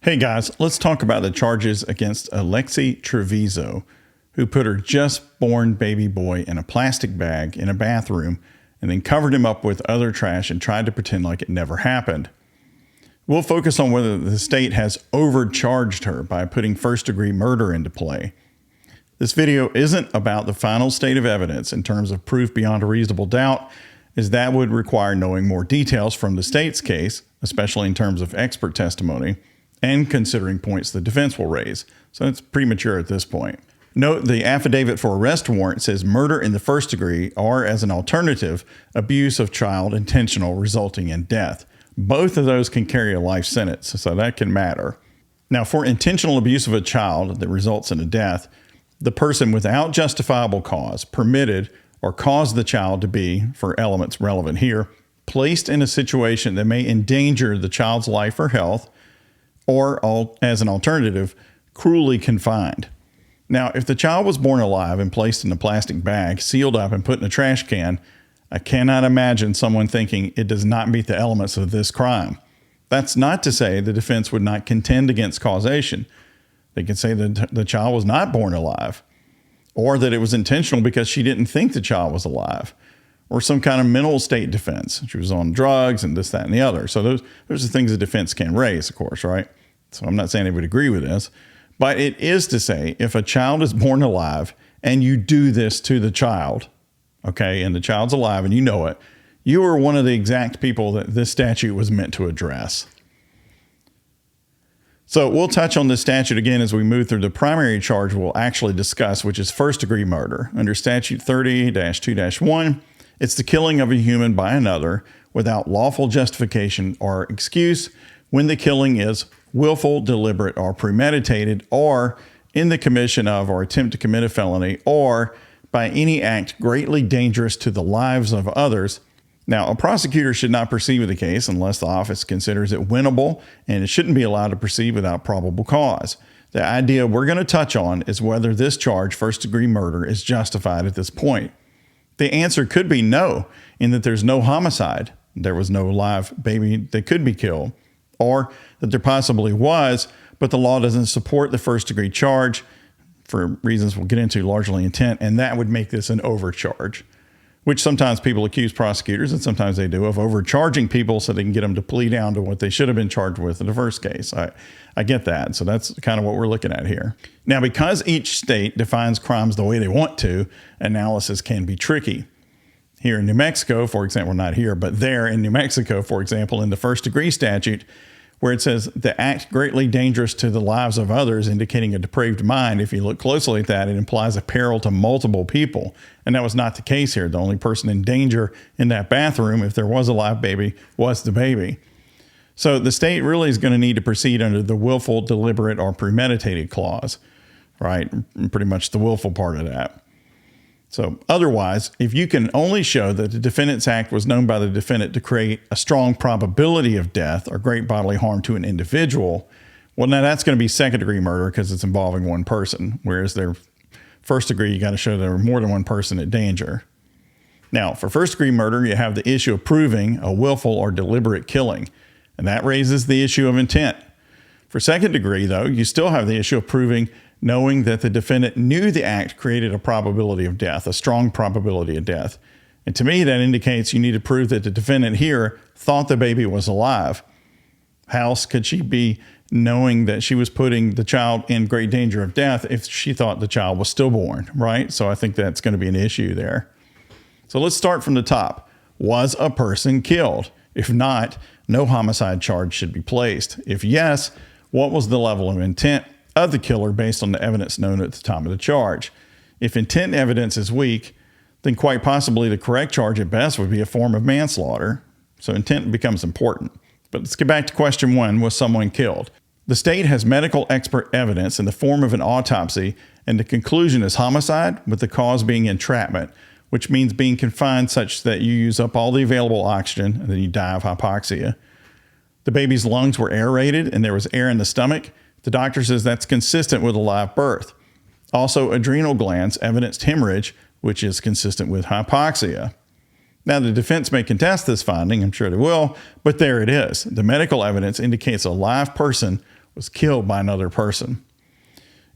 Hey guys, let's talk about the charges against Alexee Trevizo, who put her just born baby boy in a plastic bag in a bathroom and then covered him up with other trash and tried to pretend like it never happened. We'll focus on whether the state has overcharged her by putting first-degree murder into play. This video isn't about the final state of evidence in terms of proof beyond a reasonable doubt, as that would require knowing more details from the state's case, especially in terms of expert testimony, and considering points the defense will raise. So it's premature at this point. Note the affidavit for arrest warrant says murder in the first degree or, as an alternative, abuse of child intentional resulting in death. Both of those can carry a life sentence, so that can matter. Now, for intentional abuse of a child that results in a death, the person without justifiable cause permitted or caused the child to be, for elements relevant here, placed in a situation that may endanger the child's life or health, or, as an alternative, cruelly confined. Now, if the child was born alive and placed in a plastic bag, sealed up and put in a trash can, I cannot imagine someone thinking it does not meet the elements of this crime. That's not to say the defense would not contend against causation. They could say that the child was not born alive, or that it was intentional because she didn't think the child was alive, or some kind of mental state defense. She was on drugs and this, that, and the other. So those are the things the defense can raise, of course, right? So I'm not saying they would agree with this, but it is to say if a child is born alive and you do this to the child, okay, and the child's alive and you know it, you are one of the exact people that this statute was meant to address. So we'll touch on this statute again as we move through the primary charge we'll actually discuss, which is first-degree murder. Under statute 30-2-1, it's the killing of a human by another without lawful justification or excuse when the killing is willful, deliberate, or premeditated, or in the commission of or attempt to commit a felony, or by any act greatly dangerous to the lives of others. Now, a prosecutor should not proceed with the case unless the office considers it winnable, and it shouldn't be allowed to proceed without probable cause. The idea we're going to touch on is whether this charge, first-degree murder, is justified at this point. The answer could be no, in that there's no homicide. There was no live baby that could be killed, or that there possibly was, but the law doesn't support the first-degree charge for reasons we'll get into, largely intent, and that would make this an overcharge, which sometimes people accuse prosecutors, and sometimes they do, of overcharging people so they can get them to plea down to what they should have been charged with in the first case. I get that. So that's kind of what we're looking at here. Now, because each state defines crimes the way they want to, analysis can be tricky. Here in New Mexico, for example, not here, but there in New Mexico, for example, in the first-degree statute, where it says the act greatly dangerous to the lives of others, indicating a depraved mind, if you look closely at that, it implies a peril to multiple people. And that was not the case here. The only person in danger in that bathroom, if there was a live baby, was the baby. So the state really is going to need to proceed under the willful, deliberate, or premeditated clause, right? Pretty much the willful part of that. So otherwise, if you can only show that the defendant's act was known by the defendant to create a strong probability of death or great bodily harm to an individual, well, now that's going to be second-degree murder because it's involving one person, whereas their first degree, you got to show there were more than one person at danger. Now, for first-degree murder, you have the issue of proving a willful or deliberate killing, and that raises the issue of intent. For second degree, though, you still have the issue of proving knowing that the defendant knew the act created a probability of death, a strong probability of death. And to me, that indicates you need to prove that the defendant here thought the baby was alive. How else could she be knowing that she was putting the child in great danger of death if she thought the child was stillborn, right? So I think that's going to be an issue there. So let's start from the top. Was a person killed? If not, no homicide charge should be placed. If yes, what was the level of intent of the killer based on the evidence known at the time of the charge? If intent evidence is weak, then quite possibly the correct charge at best would be a form of manslaughter. So intent becomes important. But let's get back to question one, was someone killed? The state has medical expert evidence in the form of an autopsy, and the conclusion is homicide, with the cause being entrapment, which means being confined such that you use up all the available oxygen and then you die of hypoxia. The baby's lungs were aerated and there was air in the stomach. The doctor says that's consistent with a live birth. Also, adrenal glands evidenced hemorrhage, which is consistent with hypoxia. Now, the defense may contest this finding, I'm sure they will, but there it is. The medical evidence indicates a live person was killed by another person.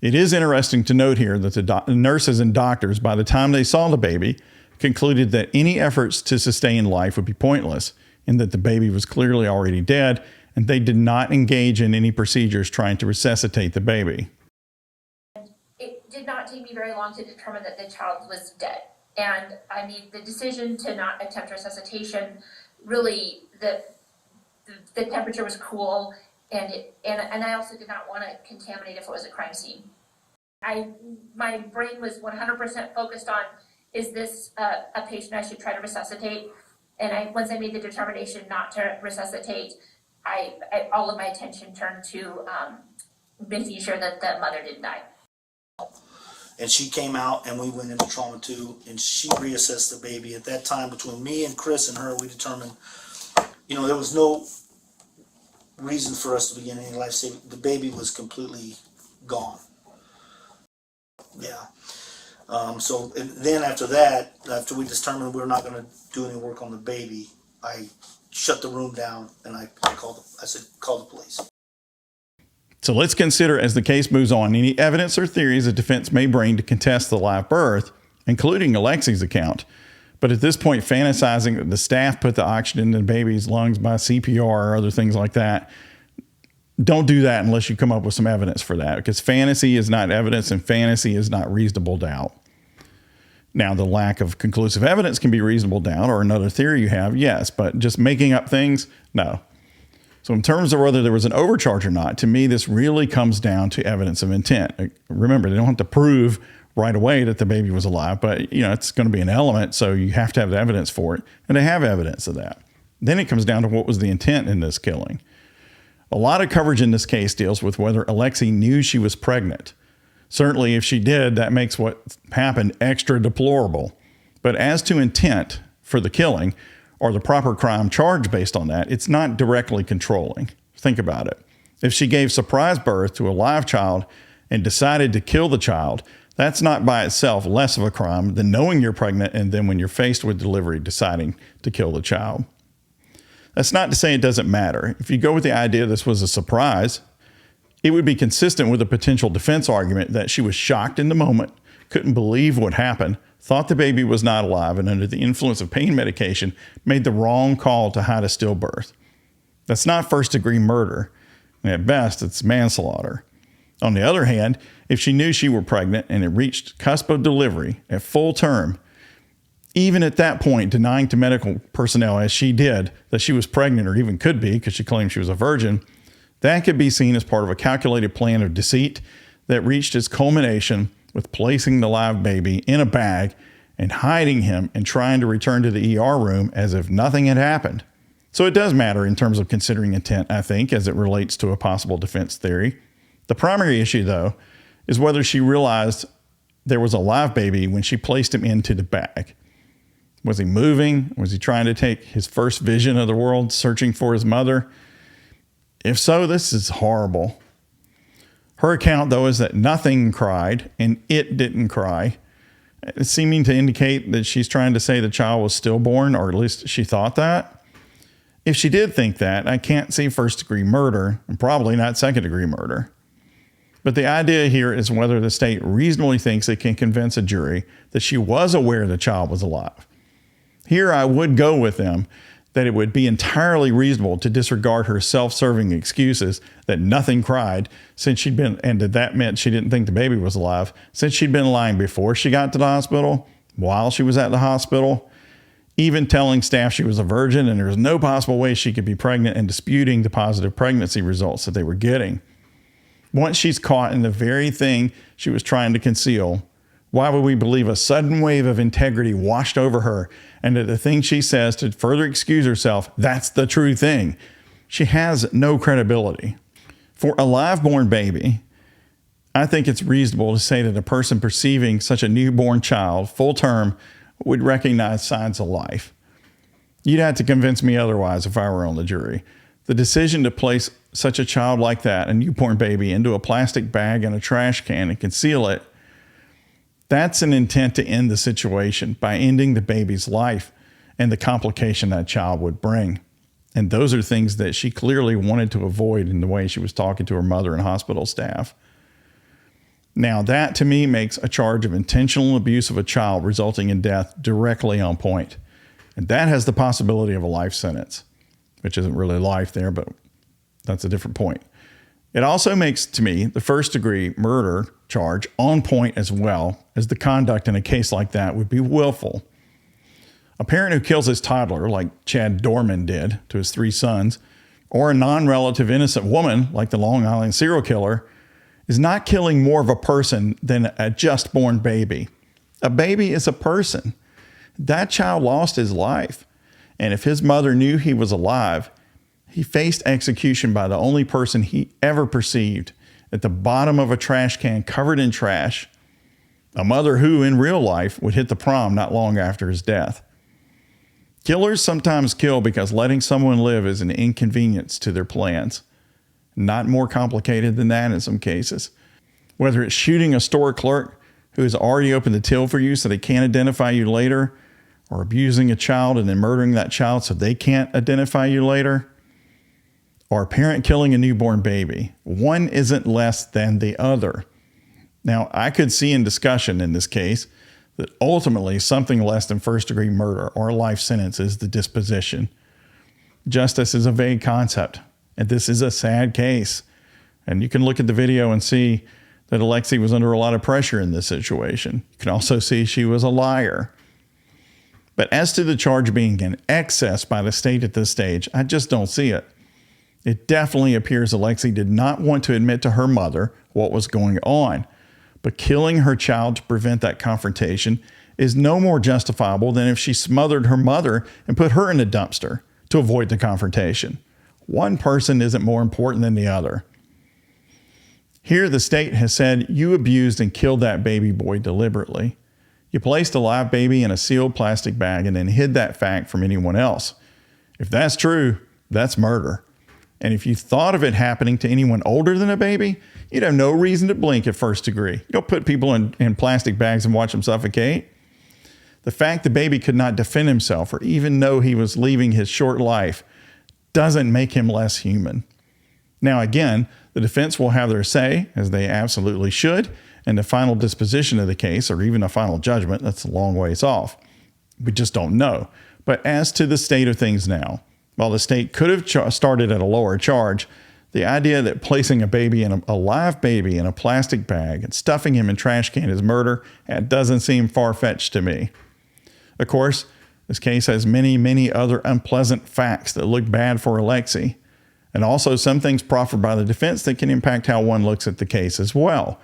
It is interesting to note here that the nurses and doctors, by the time they saw the baby, concluded that any efforts to sustain life would be pointless and that the baby was clearly already dead, and they did not engage in any procedures trying to resuscitate the baby. It did not take me very long to determine that the child was dead. And I made the decision to not attempt resuscitation. Really, the temperature was cool, and I also did not want to contaminate if it was a crime scene. My brain was 100% focused on, is this a patient I should try to resuscitate? And once I made the determination not to resuscitate, all of my attention turned to making sure that the mother didn't die. And she came out, and we went into trauma 2, and she reassessed the baby. At that time, between me and Chris and her, we determined, there was no reason for us to begin any life saving. The baby was completely gone. Yeah. So then after that, after we determined we were not going to do any work on the baby, I shut the room down, and I said, call the police. So let's consider, as the case moves on, any evidence or theories the defense may bring to contest the live birth, including Alexee's account. But at this point, fantasizing that the staff put the oxygen in the baby's lungs by CPR or other things like that, don't do that unless you come up with some evidence for that, because fantasy is not evidence and fantasy is not reasonable doubt. Now, the lack of conclusive evidence can be reasonable doubt, or another theory you have, yes, but just making up things, no. So in terms of whether there was an overcharge or not, to me, this really comes down to evidence of intent. Remember, they don't have to prove right away that the baby was alive, but it's going to be an element, so you have to have the evidence for it, and they have evidence of that. Then it comes down to what was the intent in this killing. A lot of coverage in this case deals with whether Alexee knew she was pregnant. Certainly, if she did, that makes what happened extra deplorable. But as to intent for the killing, or the proper crime charge based on that, it's not directly controlling. Think about it. If she gave surprise birth to a live child and decided to kill the child, that's not by itself less of a crime than knowing you're pregnant and then when you're faced with delivery, deciding to kill the child. That's not to say it doesn't matter. If you go with the idea this was a surprise, it would be consistent with a potential defense argument that she was shocked in the moment, couldn't believe what happened, thought the baby was not alive, and under the influence of pain medication, made the wrong call to hide a stillbirth. That's not first-degree murder. At best, it's manslaughter. On the other hand, if she knew she were pregnant and it reached cusp of delivery at full term, even at that point, denying to medical personnel, as she did, that she was pregnant, or even could be because she claimed she was a virgin, that could be seen as part of a calculated plan of deceit that reached its culmination with placing the live baby in a bag and hiding him and trying to return to the ER room as if nothing had happened. So it does matter in terms of considering intent, I think, as it relates to a possible defense theory. The primary issue, though, is whether she realized there was a live baby when she placed him into the bag. Was he moving? Was he trying to take his first vision of the world, searching for his mother? If so, this is horrible. Her account, though, is that nothing cried and it didn't cry, seeming to indicate that she's trying to say the child was stillborn, or at least she thought that. If she did think that, I can't see first-degree murder, and probably not second-degree murder. But the idea here is whether the state reasonably thinks it can convince a jury that she was aware the child was alive. Here I would go with them that it would be entirely reasonable to disregard her self-serving excuses that nothing cried since she'd been, and that meant she didn't think the baby was alive, since she'd been lying before she got to the hospital, while she was at the hospital, even telling staff she was a virgin and there was no possible way she could be pregnant, and disputing the positive pregnancy results that they were getting. Once she's caught in the very thing she was trying to conceal, why would we believe a sudden wave of integrity washed over her and that the thing she says to further excuse herself, that's the true thing? She has no credibility. For a live-born baby, I think it's reasonable to say that a person perceiving such a newborn child full term would recognize signs of life. You'd have to convince me otherwise if I were on the jury. The decision to place such a child like that, a newborn baby, into a plastic bag and a trash can and conceal it, that's an intent to end the situation by ending the baby's life and the complication that child would bring. And those are things that she clearly wanted to avoid in the way she was talking to her mother and hospital staff. Now, that to me makes a charge of intentional abuse of a child resulting in death directly on point. And that has the possibility of a life sentence, which isn't really life there, but that's a different point. It also makes, to me, the first-degree murder charge on point as well, as the conduct in a case like that would be willful. A parent who kills his toddler, like Chad Dorman did to his 3 sons, or a non-relative innocent woman, like the Long Island serial killer, is not killing more of a person than a just-born baby. A baby is a person. That child lost his life, and if his mother knew he was alive, he faced execution by the only person he ever perceived, at the bottom of a trash can covered in trash, a mother who, in real life, would hit the prom not long after his death. Killers sometimes kill because letting someone live is an inconvenience to their plans. Not more complicated than that in some cases. Whether it's shooting a store clerk who has already opened the till for you so they can't identify you later, or abusing a child and then murdering that child so they can't identify you later, or a parent killing a newborn baby. One isn't less than the other. Now, I could see in discussion in this case that ultimately something less than first-degree murder or a life sentence is the disposition. Justice is a vague concept, and this is a sad case. And you can look at the video and see that Alexee was under a lot of pressure in this situation. You can also see she was a liar. But as to the charge being in excess by the state at this stage, I just don't see it. It definitely appears Alexee did not want to admit to her mother what was going on, but killing her child to prevent that confrontation is no more justifiable than if she smothered her mother and put her in a dumpster to avoid the confrontation. One person isn't more important than the other. Here, the state has said you abused and killed that baby boy deliberately. You placed a live baby in a sealed plastic bag and then hid that fact from anyone else. If that's true, that's murder. And if you thought of it happening to anyone older than a baby, you'd have no reason to blink at first degree. You'll put people in plastic bags and watch them suffocate. The fact the baby could not defend himself or even know he was leaving his short life doesn't make him less human. Now, again, the defense will have their say, as they absolutely should, and the final disposition of the case, or even a final judgment, that's a long ways off. We just don't know. But as to the state of things now, while the state could have started at a lower charge, the idea that placing a live baby in a plastic bag and stuffing him in trash can is murder, it doesn't seem far-fetched to me. Of course, this case has many, many other unpleasant facts that look bad for Alexee, and also some things proffered by the defense that can impact how one looks at the case as well.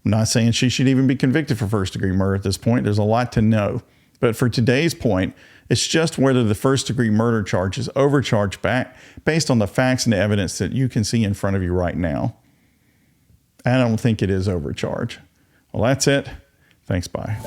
I'm not saying she should even be convicted for first-degree murder at this point. There's a lot to know. But for today's point, it's just whether the first-degree murder charge is overcharged back based on the facts and evidence that you can see in front of you right now. I don't think it is overcharged. Well, that's it. Thanks, bye.